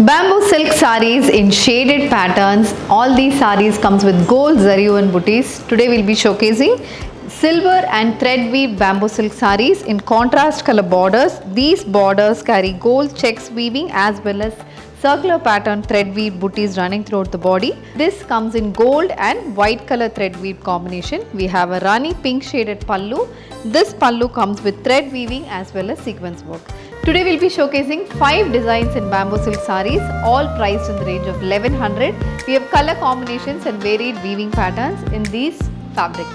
Bamboo silk sarees in shaded patterns. All these sarees comes with gold zari and booties. Today we'll be showcasing silver and thread weave bamboo silk sarees in contrast color borders. These borders carry gold checks weaving as well as circular pattern thread weave booties running throughout the body. This comes in gold and white color thread weave combination. We have a Rani pink shaded pallu. This pallu comes with thread weaving as well as sequence work. Today we'll be showcasing 5 designs in bamboo silk sarees, all priced in the range of 1100. We have color combinations and varied weaving patterns in these fabrics.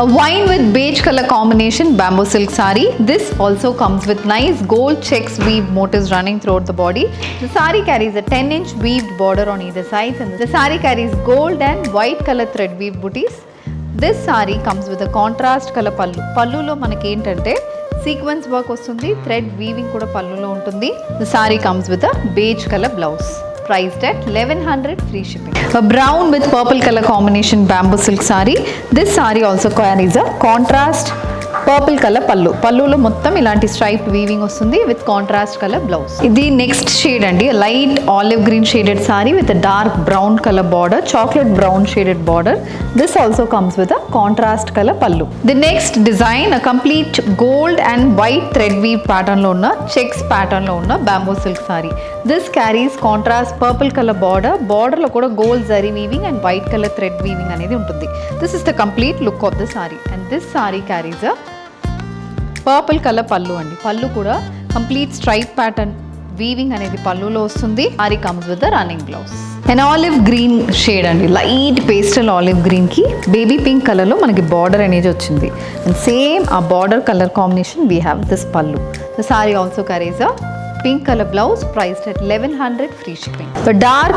A wine with beige color combination bamboo silk saree. This also comes with nice gold checks weave motifs running throughout the body. The saree carries a 10-inch weaved border on either side, and the saree carries gold and white color thread weave booties. This saree comes with a contrast color pallu. Pallulo manaki entante sequence work vastundi, thread weaving kuda pallulo untundi. The saree comes with a beige color blouse. Priced at 1100 free shipping. A brown with purple color combination bamboo silk saree. This saree also carries a contrast purple color pallu. Pallulo mottam ilanti striped weaving vastundi with contrast color blouse. Idi next shade andi, a light olive green shaded saree with a dark brown color border, chocolate brown shaded border. This also comes with a contrast color pallu. The next design, a complete gold and white thread weave pattern lo unna checks pattern lo unna bamboo silk saree. This carries contrast purple color border. Border lo kuda gold zari weaving and white color thread weaving anedi untundi. This is the complete look of the saree, and this saree carries a purple colour పల్లు అండి. పల్లు కూడా complete stripe pattern weaving అనేది పల్లులో వస్తుంది. Sari comes with the running blouse. And olive green shade అండి, light pastel olive green కి baby pink colour లో మనకి బార్డర్ అనేది వచ్చింది. అండ్ సేమ్ ఆ border colour combination we have this pallu. The sari also carries a pink color blouse priced at 1100 free shipping. The dark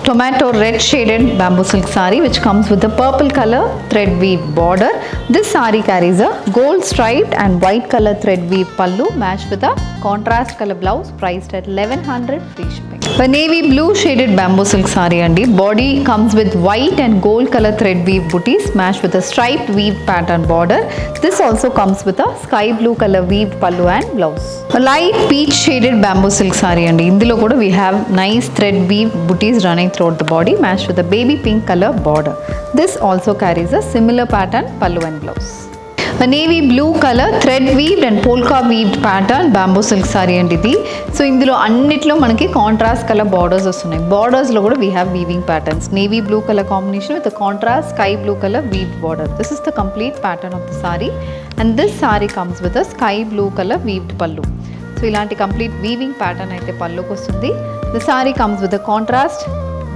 tomato red shaded bamboo silk saree which comes with a purple color thread weave border. This saree carries a gold striped and white color thread weave pallu matched with a contrast color blouse priced at 1100 free shipping. A navy blue shaded bamboo silk saree andi. Body comes with white and gold color thread weave booties matched with a striped weave pattern border. This also comes with a sky blue color weaved pallu and blouse. A light peach shaded bamboo silk saree andi. Indulo kuda we have nice thread weave booties running throughout the body matched with a baby pink color border. This also carries a similar pattern pallu and blouse. A navy blue color thread weaved and polka weaved pattern bamboo silk saree and idi. So indulo annitlo manaki contrast color borders vastunayi. Borders lo kuda we have weaving patterns. Navy blue color combination with a contrast sky blue color weaved border. This is the complete pattern of the saree, and this saree comes with a sky blue color weaved pallu. So ilanti complete weaving pattern aithe palluku vastundi. The saree comes with a contrast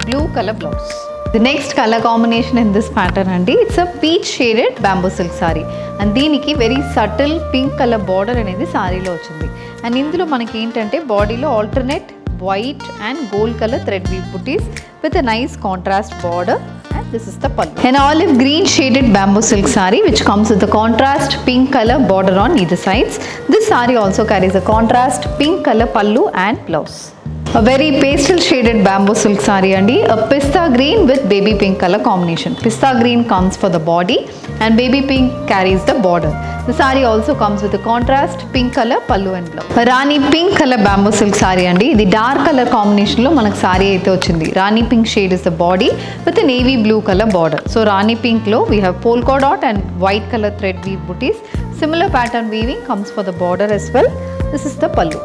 blue color blouse. The next color combination in this pattern andi, it's a peach shaded bamboo silk saree, and దీనికి very subtle pink colour border అనేది సారీలో వచ్చింది. And ఇందులో మనకి ఏంటంటే బాడీలో alternate white and gold colour thread weave butis with a nice contrast border, and this is the pallu. An olive green shaded bamboo silk saree which comes with a contrast pink color border on either sides. This saree also carries a contrast pink color pallu and blouse. A very pastel shaded bamboo silk saree andi, a pista green with baby pink color combination. Pista green comes for the body and baby pink carries the border. The saree also comes with a contrast pink color pallu and blouse. A Rani pink color bamboo silk saree andi. The dark color combination lo manaku saree aithe ochindi. Rani pink shade is the body with a navy blue color border. So Rani pink lo we have polka dot and white color thread weave booties. Similar pattern weaving comes for the border as well. This is the pallu.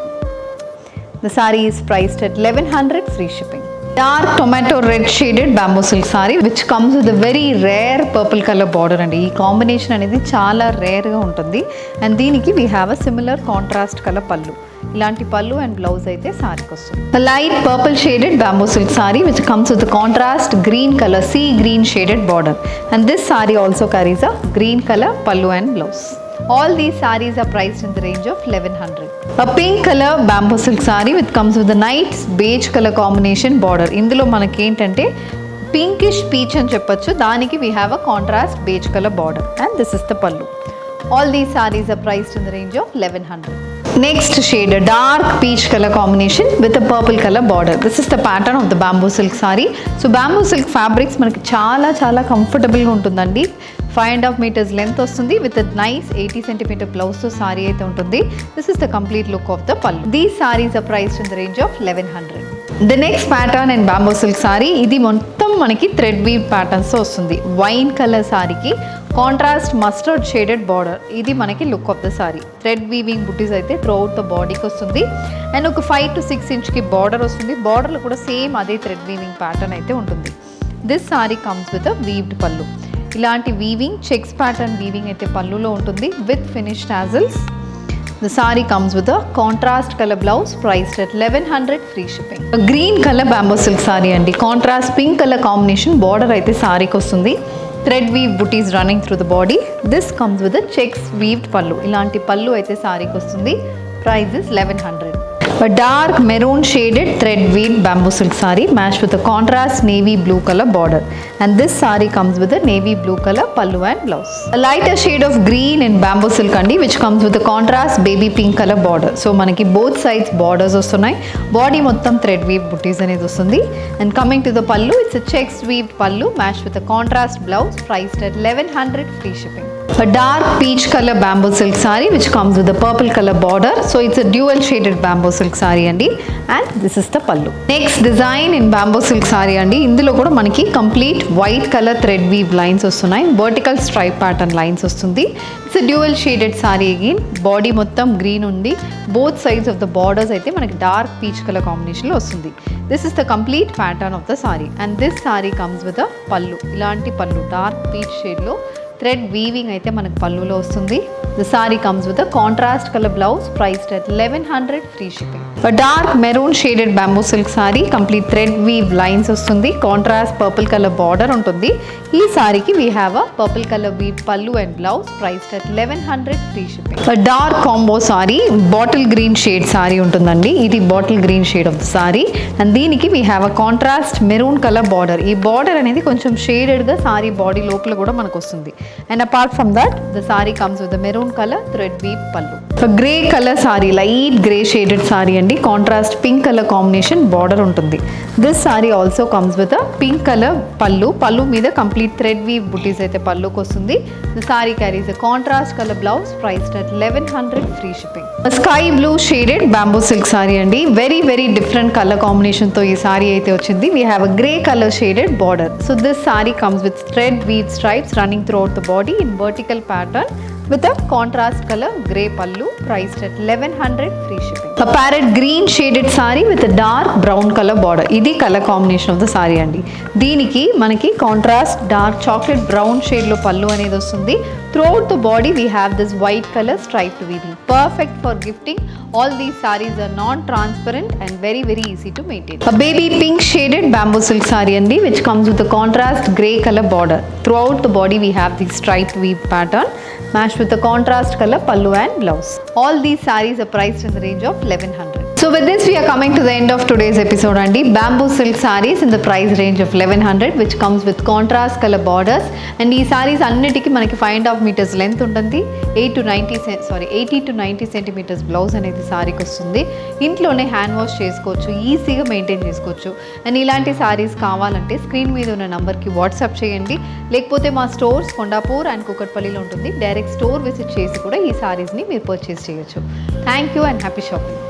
The saree is priced at 1100 free shipping. Dark tomato red shaded bamboo silk saree which comes with a very rare purple color border and ee combination అనేది చాలా rare గా ఉంటుంది. And దీనికి we have a similar contrast color pallu. ఇలాంటి పల్లు and blouse అయితే సారీకి వస్తుంది. The light purple shaded bamboo silk saree which comes with a contrast green color sea green shaded border, and this saree also carries a green color pallu and blouse. All these sarees are priced in the range of 1100. A pink color bamboo silk saree which comes with a nice beige color combination border. ఇందులో మనకి ఏంటంటే pinkish peach అని చెప్పొచ్చు. దానికి we have a contrast beige color border, and this is the pallu. All these sarees are priced in the range of 1100. Next shade, a dark peach color combination with a purple color border. This is the pattern of the bamboo silk saree. So bamboo silk fabrics మనకి చాలా comfortable గా ఉంటుందండి. 5.5 meters length వస్తుంది with a nice 80 centimeter blouse తో saree అయితే ఉంటుంది. This is the complete look of the pallu. These sarees are priced in the range of 1100. The next pattern and bamboo silk sari, ఇది మొత్తం మనకి thread weave patterns వస్తుంది. Wine colour సారీకి contrast mustard shaded border, ఇది మనకి look of the sari. Thread weaving butis అయితే through out the బాడీకి వస్తుంది అండ్ ఒక 5 to 6 ఇంచ్కి బార్డర్ వస్తుంది. బార్డర్లో కూడా సేమ్ అదే థ్రెడ్ వీవింగ్ ప్యాటర్న్ అయితే ఉంటుంది. This sorry comes with a weaved పళ్ళు. ఇలాంటి వీవింగ్ చెక్స్ ప్యాటర్న్ వీవింగ్ అయితే పళ్ళులో ఉంటుంది with finish tassels. The saree comes with a contrast color blouse priced at 1100 free shipping. A green color bamboo silk saree andi, contrast pink color combination border aithe saree ki vastundi. Thread weave booties running through the body. This comes with a checks weaved pallu. Ilanti pallu aithe saree ki vastundi. Price is 1100. A dark maroon shaded thread weaved bamboo silk saree matched with a contrast navy blue color border, and this saree comes with a navy blue color pallu and blouse. A lighter shade of green in bamboo silk andi, which comes with a contrast baby pink color border. So manaki both sides borders vastunnai, body mottam thread weave booties anedi vastundi. And coming to the pallu, it's a checks weaved pallu matched with a contrast blouse priced at 1100 free shipping. A dark peach color bamboo silk saree which comes with a purple color border, so it's a dual shaded bamboo silk saree andi, and this is the pallu. Next design in bamboo silk saree andi, indulo kuda manaki complete white color thread weave lines vastunnai, vertical stripe pattern lines vastundi. It's a dual shaded saree again, body mottam green undi, both sides of the borders aithe manaki dark peach color combination lo vastundi. This is the complete pattern of the saree, and this saree comes with a pallu. Ilanti pallu dark peach shade lo thread weaving అయితే మనకు పళ్ళులో వస్తుంది. The sari comes with a contrast colour blouse priced at 1100 free shipping. Dark maroon shaded bamboo silk sari, complete thread weave lines వస్తుంది, contrast purple colour border ఉంటుంది. ఈ సారీకి we have a purple colour weave pallu and blouse priced at 1100 free shipping. Dark combo sari, bottle green shade sari ఉంటుందండి. ఇది bottle green shade of the sorry, and దీనికి we have a contrast maroon colour border. ఈ border అనేది కొంచెం షేడెడ్గా sorry body లోపల కూడా మనకు వస్తుంది. And apart from that, the saree comes with a maroon color thread weave pallu. A grey color saree, light grey shaded saree andi, contrast pink color combination border untundi. This saree also comes with a pink color pallu meeda complete thread weave booties aithe pallu kostundi. The saree carries a contrast color blouse priced at 1100 free shipping. A sky blue shaded bamboo silk saree andi, very different color combination tho ee saree aithe ochindi. We have a grey color shaded border. So this saree comes with thread weave stripes running throughout the body in vertical pattern with a contrast color grey pallu priced at 1100 free shipping. A parrot green shaded saree with a dark brown color border. Idi color combination of the saree andi. Deeniki manaki contrast dark chocolate brown shade lo pallu anedi vastundi. Throughout the body we have this white color striped weaving. Perfect for gifting. All these sarees are non-transparent and very easy to maintain. A baby pink shaded bamboo silk saree andi, which comes with a contrast grey color border. Throughout the body we have the striped weave pattern matched with the contrast color pallu and blouse. All these sarees are priced in the range of 1100. So with this we are coming to the end of today's episode andi. Bamboo silk sarees in the price range of 1100, which comes with contrast color borders, and ee sarees annitiki manaki 5.5 meters length untundi. 80 to 90 centimeters blouse అనేది సారీకి వస్తుంది. ఇంట్లోనే hand wash చేసుకోవచ్చు, ఈజీగా maintain చేసుకోవచ్చు. And ఇలాంటి సారీస్ కావాలంటే screen మీద ఉన్న నంబర్కి వాట్సాప్ చేయండి, లేకపోతే మా స్టోర్స్ కొండాపూర్ అండ్ కుకట్పల్లిలో ఉంటుంది. డైరెక్ట్ స్టోర్ విజిట్ చేసి కూడా ఈ సారీస్ని మీరు పర్చేస్ చేయొచ్చు. Thank you and happy shopping.